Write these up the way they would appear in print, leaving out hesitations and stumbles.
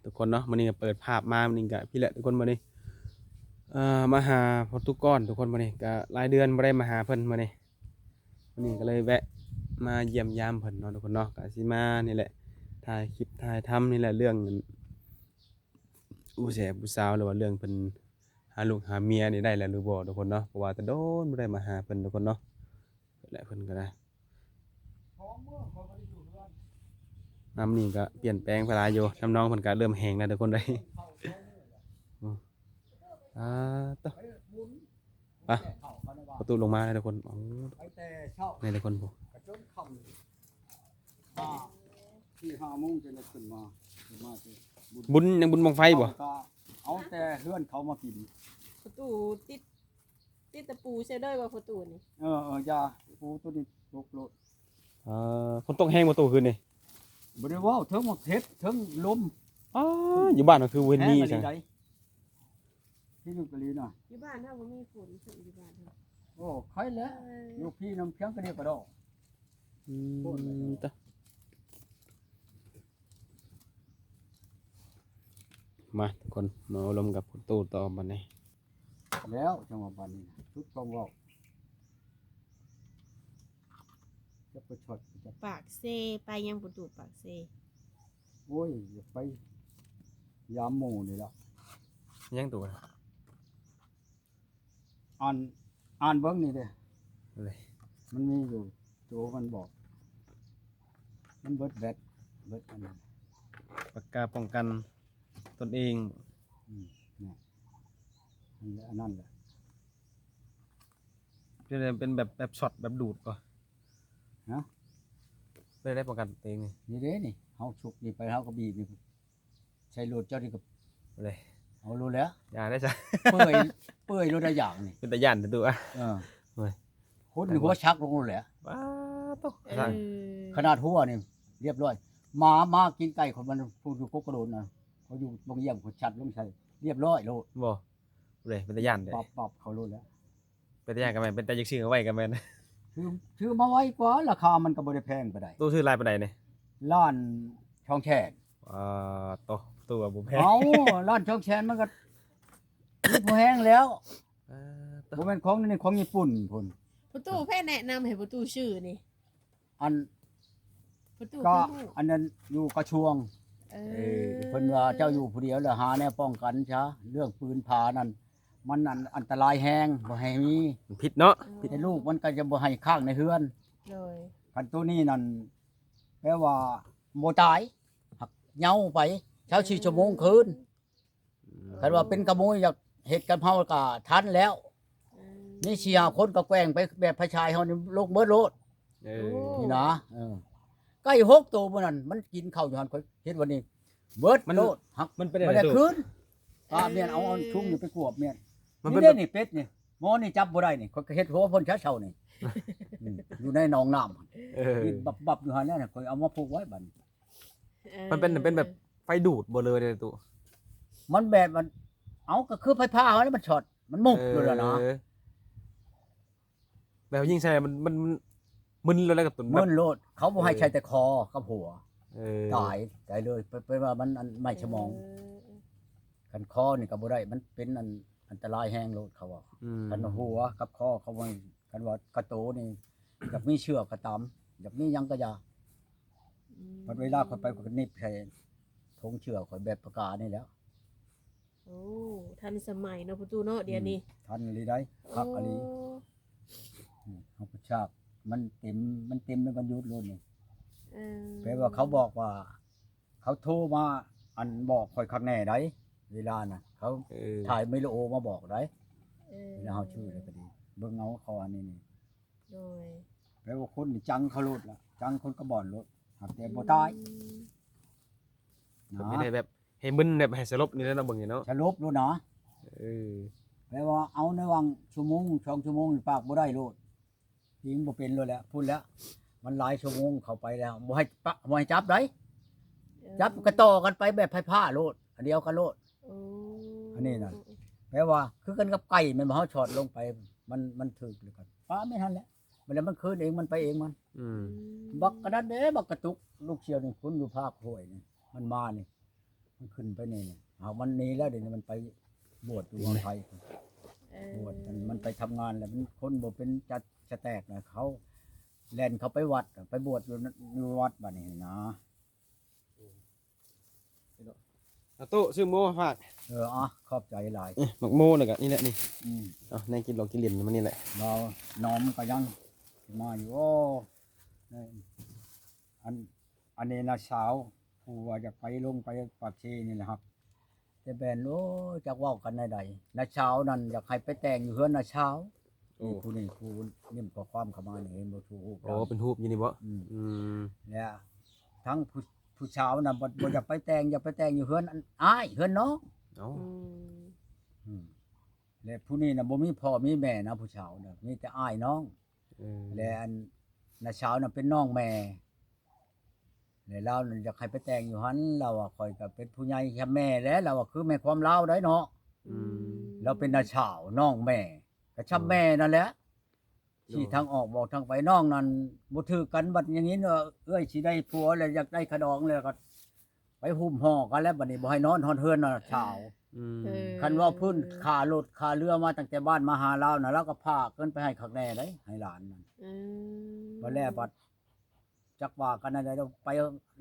ทุกคนเนาะมื้อนี้ก็เปิดภาพมามื้อนี้ก็พี่แหละทุกคนมื้อนี้มาหาพ่อตุกก้อนทุกคนมื้อนี้ก็หลายเดือนบ่ได้มาหาเพิ่นมื้อนี้ก็เลยแวะมาเยี่ยมยามเพิ่นเนาะทุกคนเนาะก็สิมานี่แหละถ่ายคลิปถ่ายทำนี่แหละเรื่องอู้แซ่ผู้สาวหรือว่าเรื่องเพิ่นหาลูกหาเมียนี่ได้แล้วหรือบ่ทุกคนเนาะเพราะว่าแต่โดนบ่ได้มาหาเพิ่นทุกคนเนาะและเพิ่นก็ได้น้ำนี่ก็เปลี่ยนแปลงไปหลายอยู่น้ำน้องเพิ่นก็เริ่มแห้งแล้วทุกคนได้ อ่าต่อไปประตูลงมาเลยทุกคนอ๋อในทุกคนผมที่5 โมงจะขึ้นมาบุญยังบุญบังไฟบ่เอาแต่เฮือนเขามากินประตูติดตะปูใช่ได้ว่าประตูนี่ยาปูตัวนี้ตกโลดฝนตกแห้งประตูคืนนี่บ่ได้ว้าวเทิงหมดเฮ็ดเทิงลมอยู่บ้านก็คือเว้นนี่ใช่ที่อยู่กะลีน่ะอยู่บ้านเฮาบ่มีฝนสึอยู่บ้านเฮาโอ้ใครแล้วอยู่พี่น้ำเพียงก็เดียวก็ดอกต่อมาทุกคนมาลมกับประตูต่อบัดนี้แล้วจังหวะบัดนี้ทุกต้องเว้าจะไปช็อตจะปากเซไปยังประตูปากเซโอ้ยอย่าไปยามหมู่นี่ล่ะยังตัวอ่านเบิ่งนี่เด้เลยมันมีอยู่ตัวมันบอกมันเบิดแบตเบิดอันนั้นปากกาป้องกันตนเองเนี่ยอันนั้นแหละเป็นแบบช็อตแบบดูดป่ะฮะได้ป้องกันตัวเองนี่เด้นี่เฮาฉุกนี่ไปเฮาก็บีบนี่ใช้โลดเจ้านี่ก็เลยเอารู้แล้วอย่าได้จ้ะเปื่อยรู้ได้อย่างนี่เป็นตะย่านตัวคนหัวชักลงแหละว้าตกขนาดหัวนี่เรียบร้อยหมากินไก่คนมันพูดอยู่กกกระโดดนะเขาอยู่บางเยี่ยมเขาชัดลงใช่เรียบร้อยโลดบ่เลยเป็นตะย่านเลยปรับเขาโลดแล้วเป็นตะย่านกันไหมเป็นตะยึกชื่อเอาไว้กันไหมชื่อมาไว้กว่าราคามันก็บ่ได้แพงปานใดตู้ชื่อลายปานใดนี่ล้านช่องแชนตัวบ่แพงล้านช่องแชนมันก็บ่แพงแล้วบ่แม่นของนี่ของญี่ปุ่นพุ่นประตูแพแนะนำให้ประตูชื่อนี่อันประตูก็อันนั้นอยู่กระทรวงเพิ่นว่าเจ้าอยู่ผู้เดียวแล้วหาแนวป้องกันซะเรื่องปืนผานั่นมันอันตรายแฮงบ่ให้มีผิดเนาะให้ลูกมันก็จะบ่ให้ข้างในเฮือนคันตัวนี้นั่นแปลว่าบ่ตายหักเหาไปเช้า4 ชั่วโมงคืนคันว่าเป็นขโมยอยากเฮ็ดกับเฮาก็ทันแล้วนี่4-5 คนก็แกล้งไปแบบพระชายเฮานี่ลกเบิดโลดนี่นะไก่6 ตัวมื้อนั้นมันกินข้าวอยู่หั่นค่อยเฮ็ดวันนี้เบิดโลดหักมันเป็นอะไรคืนเมียนเอาชุ่มนี่ไปกวบเมียนมันเป็นนี่เป็ดนี่หมอนี่จับบ่ได้นี่ค่อยเฮ็ดหัวเพิ่นเช้าๆนี่อยู่ในหนองน้ำนี่บับอยู่หั่นน่ะค่อยเอามาผูกไว้บัดมันเป็นแบบไฟดูดบ่เลยเด้อตู่มันแบบมันเอาก็คือไฟฟ้าเฮาแล้วมันช็อตมันมุกอยู่แล้วนะแบบยิงใส่มันมึนแล้วกับตุ่นมึนโลดเขาบ่ให้ใช้แต่คอกับหัวตายใจเลยเป็นว่ามันไม่สมองกันคอนี่ก็บ่ได้มันเป็นอันตรายแฮงโลดเขาว่ากันหัวกับคอเขาว่ากันว่ากระโตนี่อยากมีเชือกก็ตามอยากมีหยังก็อย่าพอเวลาค่อยไปก็นิบใส่ธงเชือกค่อยแบบประกาศนี่แล้วโอ้ทันสมัยเนาะประตูเนาะเดี๋ยวนี้ทันอีได้คักอีเฮาประชามันเต็มเป็นวันหยุดโลดนี่แปลว่าเขาบอกว่าเขาโทรมาอันบอกค่อยคักแน่ได้เวลาน่ะเขาถ่ายไมโลมาบอกได้แล้วเฮาชื่ออะไรก็ดีเบิ่งเอาเขาอันนี้นี่โดยแปลว่าคนนี่จังเขาโลดล่ะจังคนก็บ่อนโลดหากแต่บ่ตายนะไม่ได้แบบให้มึนแบบให้สลบนี่แล้วเนาะเบิ่งนี่เนาะสลบโลดนะแปลว่าเอาในวังชั่วโมง2 ชั่วโมงปากบ่ได้โลดยิงบ่เป็นเลยแหละพูดแล้วมันหลายชั่วโมงเข้าไปแล้วบ่ให้จับได้จับกระต่อกันไปแบบไผ่ผ้าโลดอันเดียวกันโลดอันนี้น่ะแปลว่าคือกันกับไก่มันบ่เฮาช็อตลงไปมันถึกเลยกันป้าไม่ทันแล้วมันแล้วมันคืนเองมันไปเองมันบักกระดันเด้บักกระตุกลูกเชียวนี่คุณอยู่ภาคห้วยนี่มันมานี่ มันขึ้นไปนี่เนี่ยเอามันหนี้แล้วเดี๋ยวนี้มันไปบวชอยู่เมืองไทย บวชมันไปทำงานแล้วมันคนบ่เป็นจะแตกนะเขาแล่นเขาไปวัดไปบวชอยู่วัดบัดนี้นะ เอาตู้ซื้อโม่ฝาก อ่ะขอบใจหลาย หมักโม่เลยก็นี่แหละนี่ อืม เอาในกินหลอกกินเหรียญมันนี่แหละ เราน้อมก็ยังมาอยู่โอ้นี่อันนี้นะสาวผู้ว่าจะไปลงไปปากเชนี่แหละครับ แต่แบนโอ้จักเว้ากันใดๆนะเช้านั่นอยากให้ไปแต่งอยู่เฮือนนะเช้า โอ้ นี่ผู้นิ่มข้อความเข้ามานี่เห็นบ่ถูก โอ้เป็นทูบอยู่นี่บ่ อืม อืม แล้วทั้งผู้ชาวน่ะบ่อยากไปแต่งอยากไปแต่งอยู่เฮือนอ้ายเฮือนน้อง เอา และผู้นี้น่ะบ่มีพ่อมีแม่นะผู้ชาวน่ะมีแต่อ้ายน้อง เออ และอันน่ะชาวน่ะเป็นน้องแม่และเราน่ะอยากให้ไปแต่งอยู่หันเราอ่ะข่อยก็เป็นผู้ใหญ่แค่แม่แล้วเราอ่ะคือแม่ความลาวได้เนาะ อืม เราเป็นน่ะชาวน้องแม่ก็ชับแม่นั่นแหละที่ทางออกบอกทางไปน้องนั่นบ่ถือกันบัดอย่างนี้เนาะเอ้ยสิได้ผัวแล้วอยากได้ขะดองแล้วก็ไปหุ้มห่อกันแล้วบัดนี้บ่ให้นอนฮอนเฮือนน่ะชาว อืม คันว่าพื้นค่ารถค่าเรือมาตั้งแต่บ้านมาหาเราน่ะเราก็พาเกินไปให้ข้างแน่ได้ให้หลานนั่นบ่แลบัดจักว่ากันอะไรเราไป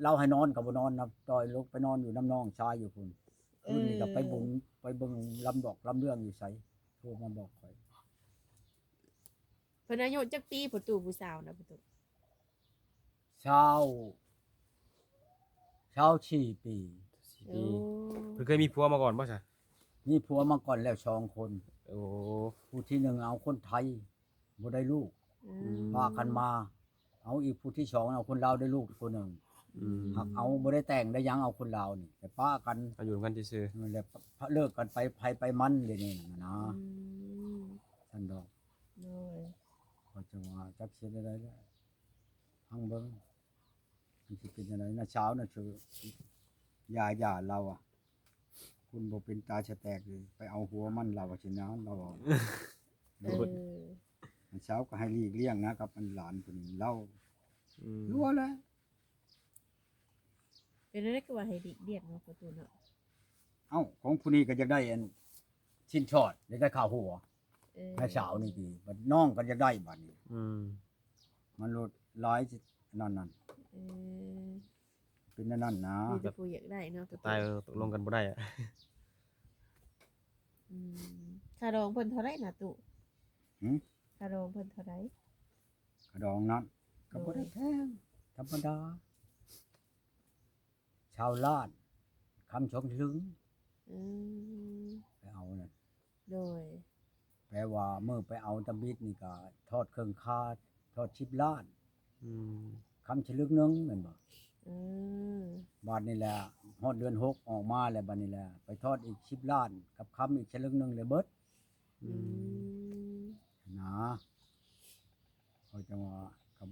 เราให้นอนก็บ่นอนนะต่อยลกไปนอนอยู่น้ำน้องชายอยู่พุ่นคืนนี้ก็ไปบุญไปเบิ่งลำดอกลำเรื่องอยู่ไสโทรมาบอกข่อย เพิ่นอายุจักปีผู้ตู่ผู้สาวนะผู้ตู่ เช้า4 ปี 4 ปีเพิ่นเคยมีผัวมาก่อนบ่ซะ มีผัวมาก่อนแล้ว2 คน โอ้ ผู้ที่หนึ่งเอาคนไทยบ่ได้ลูก พากันมา เอาอีกผู้ที่สองเอาคนลาวได้ลูกคนหนึ่ง อืม หักเอาบ่ได้แต่งได้หยังเอาคนลาวนี่แต่ป้ากัน เอาอยู่กันซื่อ นั่นแหละเลิกกันไปไปมันเลยนี่นะท่านดอก โดย ก็จะว่าจักเสียได้แล้วหังเบิ่งมันสิเป็นจังไดนะเช้าน่ะคือยาเราอ่ะ คุณบ่เป็นตาชะแตกเลยไปเอาหัวมันเราว่าสินะเราว่า เออ เช้าก็ให้หลีกเลี่ยงนะกับมันหลานคนนี้เล่า ๆอืม รู้แล้ว เป็นอะไรก็ว่าให้ดิเรียกเนาะผู้ตู่เนาะ เอ้าของผู้นี้ก็จะได้อันชิ้นชอดได้ข้าวหัว เออ แม่สาวนี่ดีบัดน้องก็จะได้บัดนี้ อืม มันลดร้อยนั่น เออ เป็นนั่นนะ มีแต่ผู้อยากได้เนาะ จะตายตกลงกันบ่ได้อะ อืมค่าดองเพิ่นเท่าไหร่นะตู่ หึ ค่าดองเพิ่นเท่าไหร่ กระดองนั้นก็บ่ได้แพงธรรมดา ชาวลาดคำชงลึง อืม ไปเอานั่น โดย แปลว่าเมื่อไปเอาตะบิดนี่ก็ทอดเครื่องคาทอด10 ล้าน อืม คำชลึกนึงแม่นบ่ อืม บาทนี่แหละฮอดเดือน6ออกมาแล้วบัดนี้แหละไปทอดอีก10 ล้าน กับคำอีกชลึกนึงเลยเบิด อื อื ม ม นะเขาจะว่าก็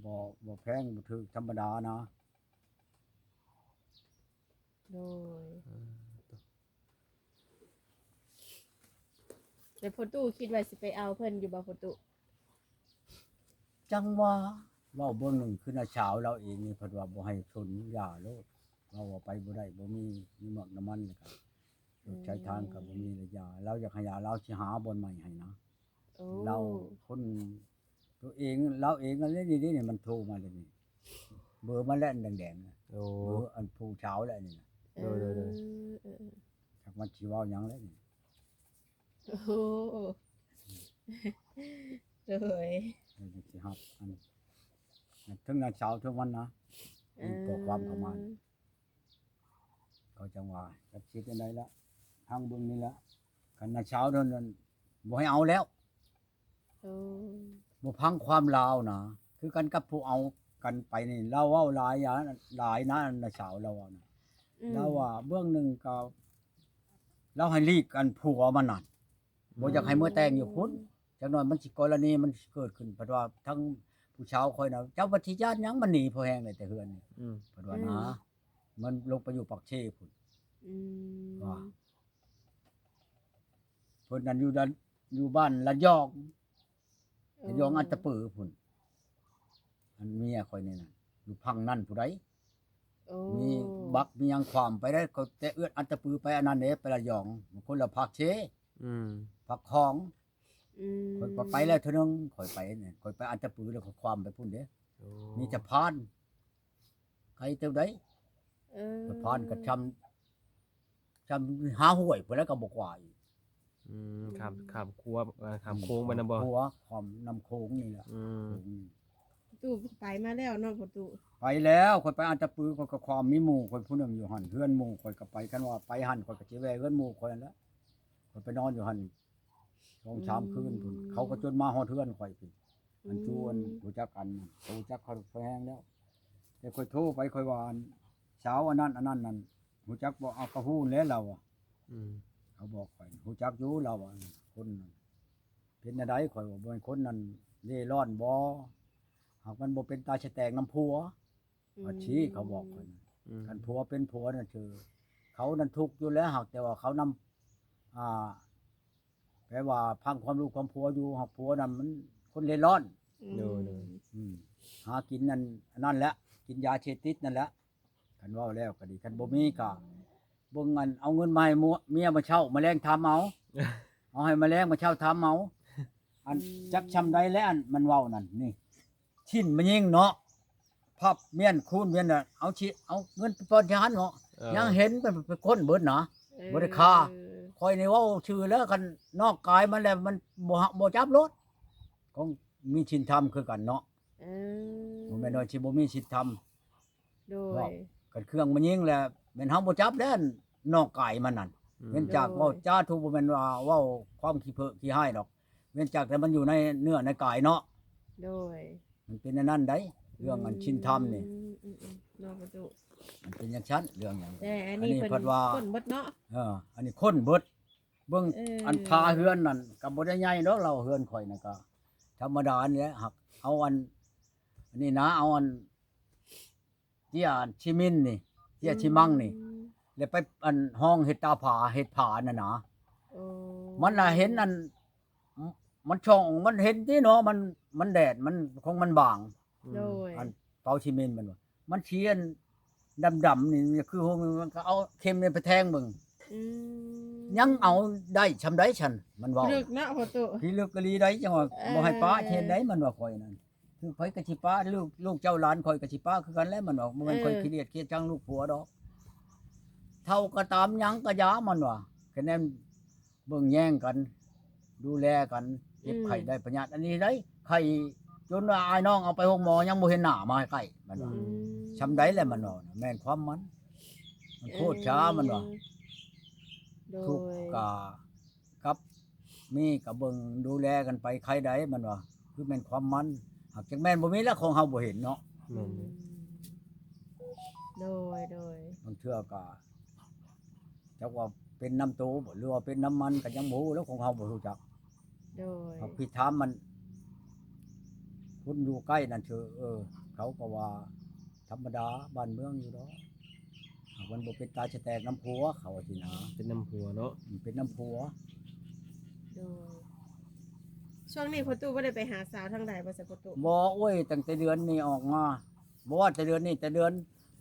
บ่แพงบ่ถูกธรรมดานะ โดยแล้วผู้ตู่คิดว่าสิไปเอาเพิ่นอยู่บ่ผู้ตู่ จังว่าเว้าเบิ่งหนึงคือน่ะเช้าเราเองนี่เพิ่นว่าบ่ให้ชนยาโลดเราว่าไปบ่ได้บ่มีหมอกน้ำมันเลยครับรถใช้ทางก็บ่มีระยาเราอยากให้ยาเราสิหาบ่อนใหม่ให้นะ โอ้ เราคนตัวเองเราเองอันนี้นี่มันโทรมาเลยนี่เบอร์มาแล้วอันแดงๆนะ โอ้ เบอร์อันผู้เช้าแล้วนี่นะ เออ โดย จักมันสิเว้าหยังแล้วนี่ โอ้โหโดย เดี๋ยวสิฮับอันถึงน่ะเช้าถึงวันนะมีตัวความเข้ามาเขาจังว่าจักสิเป็นไดละทางเบิ่งนี่ละคันน่ะเช้าเท่านั้นบ่ให้เอาแล้ว โอ้ บ่พังความลาวนะคือกันกับผู้เอากันไปนี่เราเว้าหลายอย่างหลายนะน่ะเช้าเราว่านะ เราว่าเบื้องหนึ่งก็เราให้ลีกกันผัวมันนั่นบ่อยากให้เมื่อแต่งอยู่พุ่นจักหน่อยมันสิกรณีมันสิเกิดขึ้นเพราะว่าทั้งผู้ชาวคอยน่ะเจ้าวัทิญาณหยังมันหนีพอแห้งเลยแต่เฮือนนี่ อืม เพราะว่านะมันลงไปอยู่ปักเชพุ่น อืม ว่า เพิ่นนั่นอยู่บ้านละยองละยองอันตะปือพุ่นอันเมียคอยนี่น่ะอยู่พังนั่นผู้ใด โอ้ มีบักมีหยังความไปได้ก็แต่เอื้อนอันตะปือไปอันนั้นเด้ไประยองคนละภาคเช อืม ภาคของ อืม ข่อยก็ไปแล้วเทื่อนึงข่อยไปเนี่ยข่อยไปอันตะปือแล้วก็ความไปพุ่นเด้ โอ้ มีสะพานใครเท่าใด เออ สะพานก็ชำหาห้วยพุ่นแล้วก็บ่กว่าอีก อืมครับครัวครับโค้งไปนะบ่ หัวความนำโค้งนี่แหละ อืม ตู้ไปมาแล้วเนาะประตู ไปแล้วข่อยไปอันตะปือข่อยก็ความมีหมู่ข่อยผู้หนึงอยู่หั่นเฮือนหมู่ข่อยก็ไปกันว่าไปหั่นข่อยก็สิแวะเฮือนหมู่ข่อยนั่นแหละข่อยไปนอนอยู่หั่น2-3คืนพุ่นเขาก็จนมาฮอดเฮือนข่อยพุ่นอันชวนรู้จักกันรู้จักเขาแพงแล้วแต่ข่อยโทรไปข่อยว่าอันเช้าอันนั้นนั่นรู้จักบ่เอากระฮู้แล้วเราอะ อืม เขาบอกข่อยรู้จักอยู่เราอะคนนั้นเป็นจังไดข่อยว่าบ่เป็นคนนั้นเร่ร่อนบ่หากมันบ่เป็นตาชะแตกน้ำผัว อาชีเขาบอกคน อืม กันผัวเป็นผัวนั่นคือเขานั้นทุกข์อยู่แล้วหากแต่ว่าเขานำแปลว่าพังความรู้ความผัวอยู่หากผัวนั้นมันคนเล่ร่อน โดย อืมหากินนั่นแหละกินยาเสพติดนั่นแหละกันว่าแล้วก็ดีกันบ่มีก็เบิ่งอันเอาเงินมาให้เมียมาเช่ามาแลงทำเอา เอาให้มาแลงมาเช่าทำเอาอันจักชำใดแล้วอันมันเว้านั่นนี่ชิ้นมันยิงเนาะพับเมียนคูณเมียนน่ะเอาเงินไปปอนชานเนาะ ยังเห็นเป็นคนเบิดนะ บ่ได้ฆ่า คอยนี่เว้าชื่อแล้วกันนอกกายมันแล้วมันบ่จับรถคงมีชินธรรมคือกันเนาะ เอ บ่แม่นว่าสิบ่มีชินธรรม โด ว่าย กันเครื่องมันยิงแล้วแม่นเฮาบ่จับแล้วนอกกายมันนั่นเว้นจากเว้าจ้าทุกบ่แม่นว่าเว้าความขี้เพ้อขี้ให้ดอกเว้นจากแต่มันอยู่ในเนื้อในกายเนาะ โดย มันเป็นอันนั้นได้เรื่องอันชินธรรมนี่ เนาะประตู มันเป็นอย่างชั้นเรื่องอย่าง แต่อันนี้ อันนี้ เป็น เพิ่นว่า คนเบิดเนาะ อันนี้คนเบิดเบิ่ง เอออั อันพาเฮือนนั่นก็บ่ได้ใหญ่ดอกเราเฮือนข่อยน่ะก็ธรรมดานี่แหละหักเอาอันนี้นะเอาอันเจียชิมินนี่เจียชิมังนี่แล้วไปอันห้องเฮ็ดตาผาเฮ็ดผาน่ะนะ โอ้ มันน่ะเห็นอันมันช่องมันเห็นที่เนาะมันแดดมันคงมันบาง โดย อันเปาชิมินมันว่ามันเชียนดำๆนี่คือมันก็เอาเข็มนี่ไปแทงเบิ่ง อืม ยังเอาได้ชำได้ฉันมันเว้า เลือกเนาะประตู พี่ลึกกะลีได้จังว่า เออ บ่ให้ป้าเฮ็ดได้มันว่าข่อยนั่นคือไผก็สิป้าลูกเจ้าหลานข่อยก็สิป้าคือกันแหล้วมันว่าบ่แม่นข่อยขี้เกียจเกียจจังลูกผัวดอกเท่าก็ตามหยังก็ยามันว่าคะแนนเบิ่งแย่งกัน ดูแลกันเจ็บไข้ได้ประหยัดอันนี้ได้ไข้จนว่าอายน้องเอาไปโรงหมอยังบ่เห็นหน้ามาให้ไข้มันว่า อืม ชำได้แหละมันว่าแม่นความมันโคตรช้ามันว่า โด ทุกข์ ย กะกับมีกับเบิ่งดูแลกันไปใครใดมันว่าคือแม่นความมันหากจักแม่นบ่มีแล้วของเฮาบ่เห็นเนาะ แม่น โดยโดย บางเทื่อก็จักว่าเป็นน้ำตูบ่หรือว่าเป็นน้ำมันก็ยังบ่รู้แล้วของเฮาบ่รู้จัก โดย พอพี่ถามมันคนอยู่ใกล้นั่นเถอะเขาก็ว่าธรรมดาบ้านเมืองอยู่ดอกหากมันบ่เป็นตาจะแตกน้ำผัวเขาว่าสินะ เป็นน้ำหัวเนาะ มันเป็นน้ำผัว โดยช่วงนี้ประตูบ่ได้ไปหาสาวทางใดบ่ใช่ประตู บ่โอ้ยตั้งแต่เดือนนี้ออกมาบ่ว่าแต่เดือนนี้แต่เดือน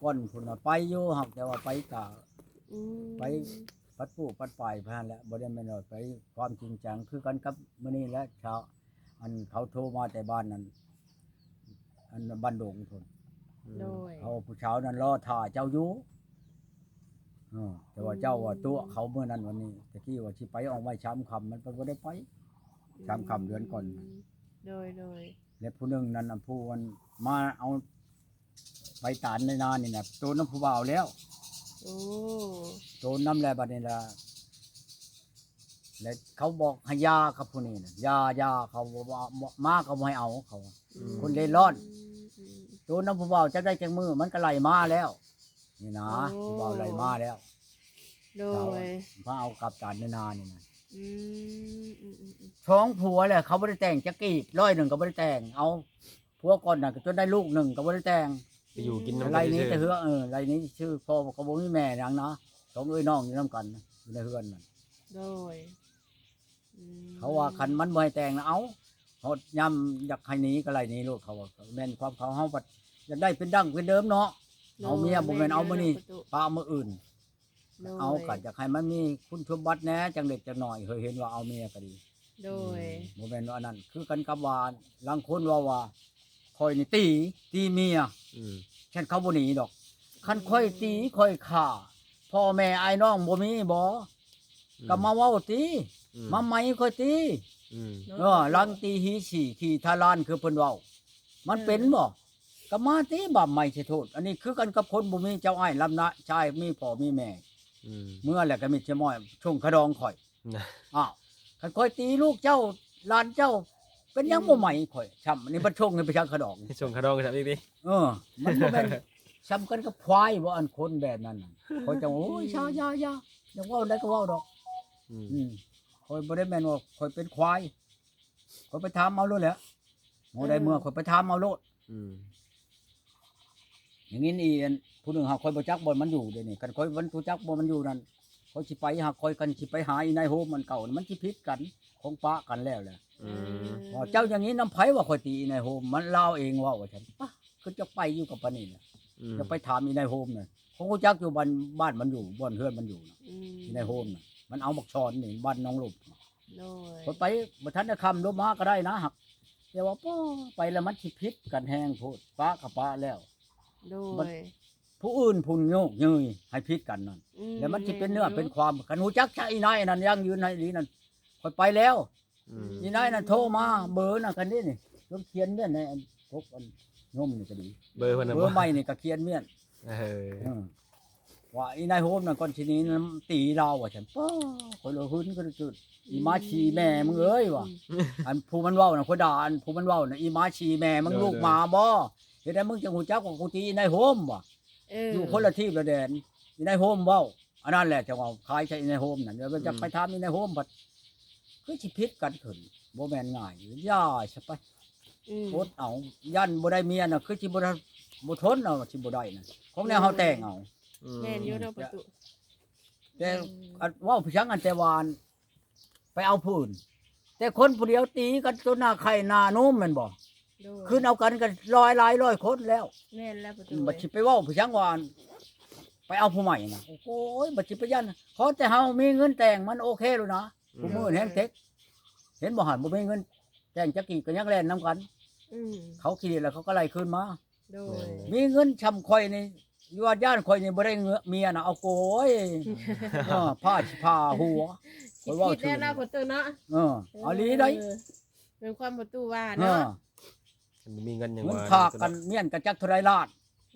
ก่อนพุ่นน่ะไปอยู่หักแต่ว่าไปกะ อืม ไปปัดปู่ปัดปลายพานแหล้วบ่ได้แม่นว่าไปความจริงจังคือกันกับมื้อนี้แหละชาวอันเขาโทรมาแต่บ้านนั้นอันบ้านดงพุ่น โดย เขาผู้เช้านั้นรอท่าเจ้าอยู่แต่ว่าเจ้าว่าตัวเขาเมื่อนั้นวันนี้ตะกี้ว่าสิไปออกไว้ช้ำคำมันบ่ได้ไปช้ำคำเดือนก่อน โดยโดย และผู้หนึงนั้นน่ะผู้มันมาเอาไปตานในนานี่น่ะโตน้ำผู้บ่าวแล้ว โอ้ โตน้ำแลบัดนี้ละแล้วเขาบอกให้ยาครับผู้นี้น่ะยาเขาว่ามาเขาบ่ให้เอาเขาว่า คนเล่ร่อน โตน้ำผู้บ่าวจะได้จังมือมันก็ไล่มาแล้วนี่นะผู้บ่าวไล่มาแล้ว โดย มาเอากลับตานในนานี่นะ อืมอืมอืมอืม ท้องผัวแหละเขาบ่ได้แต่งจักกีบ100ก็บ่ได้แต่งเอาผัวก่อนน่ะก็จนได้ลูกหนึ่งก็บ่ได้แต่ง ไปอยู่กินน้ำ ไร กัน นี้ ซื่อ แต่เฮือไรนี้ชื่อพ่อก็บ่มีแม่หยังนะสองเอ้ยน้องอยู่นํกันนะอยู่ในเฮือนนั่น โดยอืม เขาว่าคันมันบ่ให้แต่งนะเอาเฮาย่ำอยากให้หนีก็ไรนี้ลูกเขาว่าแม่นความเขาเฮาบัดอยากได้เป็นดั้งเป็นเดิมเนาะ เอาเมียบ่แม่นเอามื้อนี้ ประตู ปามื้ออื่น โดย เอาก็อยากให้มันมีคุณสมบัติแหน่จังเด็กจังหน่อยเคยเห็นว่าเอาเมียก็ดี โดย บ่แม่นว่าอันนั้นคือกันกับว่าลางคนว่าข่อยนี่ตีเมีย อืม ฉันเขาบ่หนีดอกคันค่อยตีค่อยฆ่าพ่อแม่ไอ้น้องบ่มีบ่ก็มาเว้าตี อื มาไหมค่อยตี อืม ลังตีหีฉี่ขี่ทาลานคือเพิ่นเว้ามันเป็นบ่ก็มาตีบาปใหม่สิโทษอันนี้คือกันกับคนบ่มีเจ้าอ้ายลำนะชายมีพ่อมีแม่ อืม เมื่อแหละก็มีเจม้อยช่วงขะดองข่อย นะ อ้าวคันค่อยตีลูกเจ้าหลานเจ้า เป็นหยังบ่ใหม่ข่อยช้ำอันนี้มันชงให้ไปชักขะดอง ให้ส่งคาดองกันครับอีกดิ มันบ่แม่นช้ำกันกับควายบ่อันคนแบบนั้นน่ะข่อยจังโอ้ยชาอยาอยากเว้าได้ก็เว้าดอก อืม ข่อยบ่ได้แม่นว่าข่อยเป็นควายข่อยไปถามเอาโลดแหละหมู่ใดเมื่อข่อยไปถามเอาโลด อืม อย่างนี้นี่อันผู้หนึงหาข่อยบ่จักบ่มันอยู่เดี๋ยวนี้คันข่อยวันรู้จักบ่มันอยู่นั่นข่อยสิไปหาข่อยกันสิไปหาอีนายโฮมมันเก่ามันสิผิดกันของปะกันแล้วแหละ อืม ว่าเจ้าอย่างนี้น้ำไผว่าข่อยตีอีนายโฮมมันเล่าเองว่าฉันปะคือจะไปอยู่กับปานนี้น่ะ อืม จะไปถามอีนายโฮมน่ะเขารู้จักอยู่บ้านมันอยู่บ่อนเฮือนมันอยู่น่ะ อืม อีนายโฮมน่ะมันเอาบักชอนนี่บ้านน้องลูก โดย ข่อยไปบ่ทันได้คำลบมาก็ได้นะหักแต่ว่าป้อไปแล้วมันสิผิดกันแฮงโพดปะกับปะแล้ว โด มัน ย ผู้อื่นพุ่นโยกเยยให้ผิดกันนั่นแล้วมันสิเป็นเนื้อเป็นความกันรู้จักใช่อีนายนั่นยังยืนให้ลีนั่นข่อยไปแล้ว อืม อีนายนั่นโทรมาเบอร์น่ะกันนี่นี่เพิ่นเขียนเนี่ยในอันพวกอันยมนี่ก็ดี เบอร์เพิ่นน่ะ เบอ บ่ ร์ใหม่นี่ก็เขียนเมียน เออ ว่าอีนายโฮมนั่นก่อนทีนี้น้ำตีเราว่าฉันป้อคนละหื้นก็จุดอีมาชีแม่มึงเอ้ยว่ะอันผู้มันเว้าน่ะคนด่าอันผู้มันเว้าน่ะอีมาชีแม่มึงลูกหมาบ่เฮ็ดให้มึงจะฮู้จักว่ากูตีอีนายโฮมว่ะ เออ อ อยู่ คนละที่ละแดนอีนายโฮมเว้าอันนั้นแหละจะว่าคล้ายใช่อีนายโฮมนั่นเดี๋ยวมันจะไปถามอีนายโฮมบัดคือสิผิดกันขึ้นบ่แม่นง่ายย่าซะไป อืม โคตรเอายันบ่ได้เมียน่ะคือสิบ่ได้บ่ทนเอาสิบ่ได้น่ะของแนวเฮาแต่งเอา อืม แม่นอยู่เนาะประตู แต่อันเว่าผู้ชังอันแต่วานไปเอาผู้อื่นแต่คนผู้เดียวตีกันจนหน้าไข่หน้านุ่มแม่นบ่ โดย คืนเอากันกันร้อยคนแล้ว แม่นแล้วประตู บัดสิไปเว้าผู้ชังวานไปเอาผู้ใหม่น่ะโอ้ยบัดสิไปยันขอแต่เฮามีเงินแต่งมันโอเคแล้วนะผู้มื้อแฮงเทคเห็นบ่หันบ่มีเงินแต่งจักกี้ก็ยังแล่นนํกัน อืม เขาขี้แล้วเขาก็ไล่คืนมา โดย มีเงินชำข่อยนี่อยู่ว่าย่านข่อยนี่บ่ได้เมียน่ะเอาโกยผ้าหัว คิดแล้วเนาะประตูเนาะ เอาลีได้ เป็นความประตูว่า เอ เนาะ อ มันมีเงินอย่าง เงิน ว่า ฝากกันเมียนกันจักเท่าไรล้าน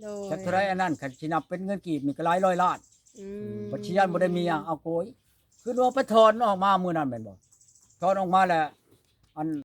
โดย จักเท่าไรอันนั้นคันสินับเป็นเงินกีบนี่ก็หลายร้อยล้าน อืม บัดสิยันบ่ได้เมียเอาโกยคือว่าไปถอนออกมามื้อนั้นแม่นบ่ถอนออกมาแล้วอัน